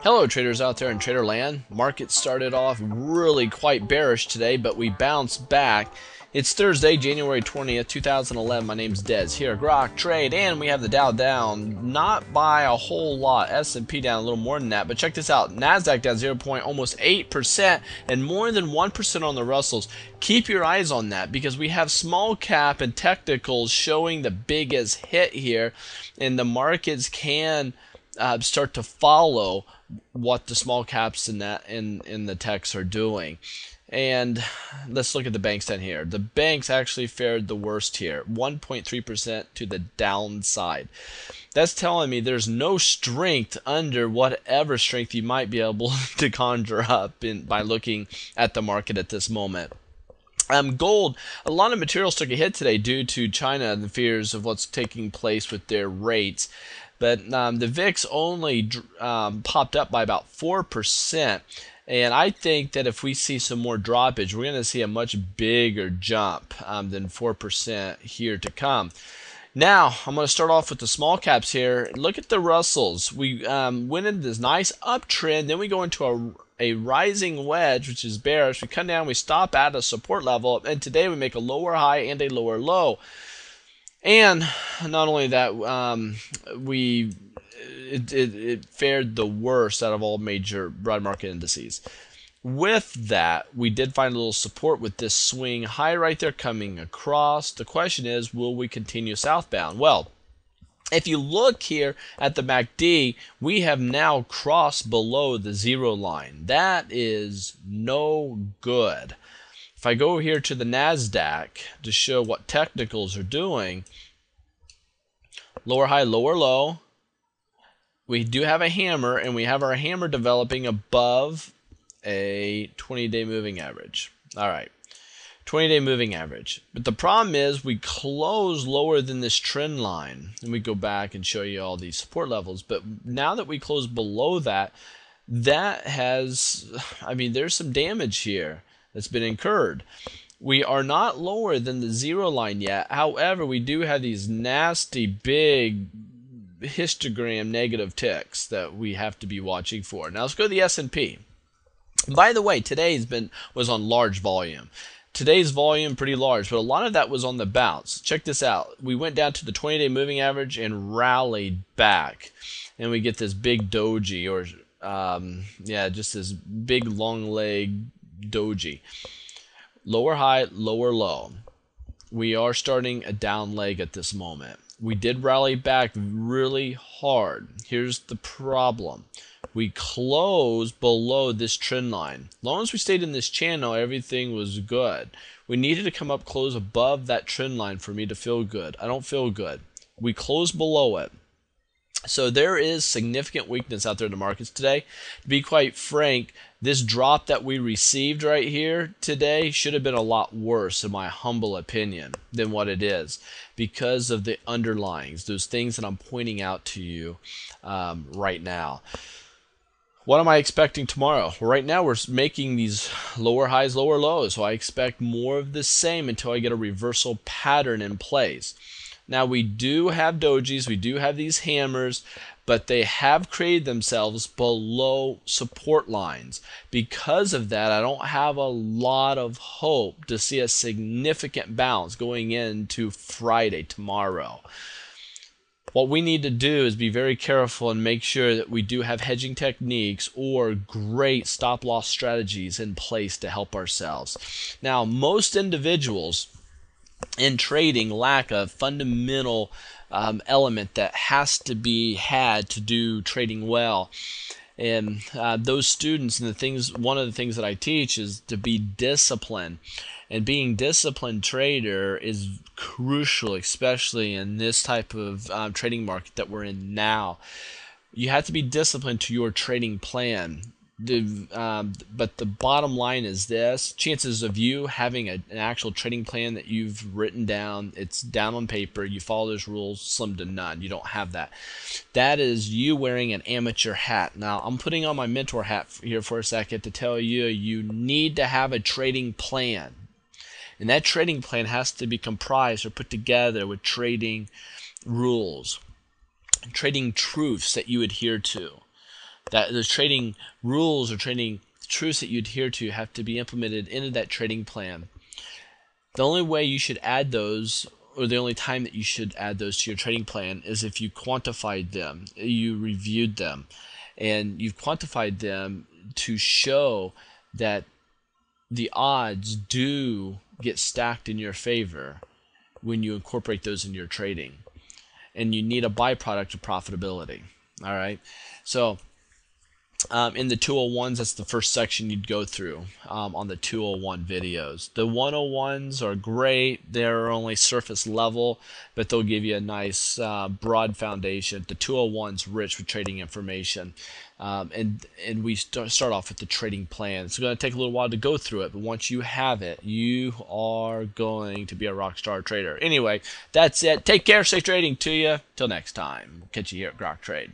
Hello traders out there in trader land. Market started off really quite bearish today, but we bounced back. It's Thursday, January 20th, 2011. My name's Dez here, Grok Trade, and we have the Dow down, not by a whole lot. S&P down a little more than that, but check this out. Nasdaq down 0.8%, and more than 1% on the Russells. Keep your eyes on that because we have small cap and technicals showing the biggest hit here, and the markets can start to follow what the small caps in the techs are doing. And let's look at the banks down here. The banks actually fared the worst here, 1.3% to the downside. That's telling me there's no strength under whatever strength you might be able to conjure up by looking at the market at this moment. Gold, a lot of materials took a hit today due to China and the fears of what's taking place with their rates. But the VIX only popped up by about 4%. And I think that if we see some more droppage, we're going to see a much bigger jump than 4% here to come. Now, I'm going to start off with the small caps here. Look at the Russells. We went into this nice uptrend. Then we go into a rising wedge, which is bearish. We come down, we stop at a support level. And today we make a lower high and a lower low. And not only that, it fared the worst out of all major broad market indices. With that, we did find a little support with this swing high right there coming across. The question is, will we continue southbound? Well, if you look here at the MACD, we have now crossed below the zero line. That is no good. If I go here to the NASDAQ to show what technicals are doing, lower high, lower low, we do have a hammer, and we have our hammer developing above a 20-day moving average. All right, 20-day moving average. But the problem is we close lower than this trend line, and we go back and show you all these support levels. But now that we close below that, there's some damage here that's been incurred. We are not lower than the zero line yet. However, we do have these nasty big histogram negative ticks that we have to be watching for. Now let's go to the S&P. By the way, today's was on large volume. Today's volume pretty large, but a lot of that was on the bounce. Check this out. We went down to the 20-day moving average and rallied back, and we get this big doji, or just this big long leg doji. Lower high, lower low. We are starting a down leg at this moment. We did rally back really hard. Here's the problem. We closed below this trend line. As long as we stayed in this channel, everything was good. We needed to come up close above that trend line for me to feel good. I don't feel good. We closed below it. So there is significant weakness out there in the markets today. To be quite frank, this drop that we received right here today should have been a lot worse, in my humble opinion, than what it is, because of the underlyings, those things that I'm pointing out to you right now. What am I expecting tomorrow? Well, right now we're making these lower highs, lower lows, so I expect more of the same until I get a reversal pattern in place. Now, we do have dojis, we do have these hammers, but they have created themselves below support lines. Because of that, I don't have a lot of hope to see a significant bounce going into Friday, tomorrow. What we need to do is be very careful and make sure that we do have hedging techniques or great stop-loss strategies in place to help ourselves. Now, most individuals in trading lack a fundamental element that has to be had to do trading well. And those students, and one of the things that I teach is to be disciplined. And being disciplined trader is crucial, especially in this type of trading market that we're in now. You have to be disciplined to your trading plan. But the bottom line is this: chances of you having an actual trading plan that you've written down, it's down on paper, you follow those rules, slim to none. You don't have that. That is you wearing an amateur hat. Now, I'm putting on my mentor hat here for a second to tell you, you need to have a trading plan. And that trading plan has to be comprised or put together with trading rules, trading truths that you adhere to. That the trading rules or trading truths that you adhere to have to be implemented into that trading plan. The only way you should add those, or the only time that you should add those to your trading plan, is if you quantified them, you reviewed them, and you've quantified them to show that the odds do get stacked in your favor when you incorporate those in your trading. And you need a byproduct of profitability. All right. So in the 201s, that's the first section you'd go through on the 201 videos. The 101s are great. They're only surface level, but they'll give you a nice broad foundation. The 201's rich with trading information. And we start off with the trading plan. It's going to take a little while to go through it, but once you have it, you are going to be a rock star trader. Anyway, that's it. Take care. Safe trading to you. Till next time. Catch you here at Grok Trade.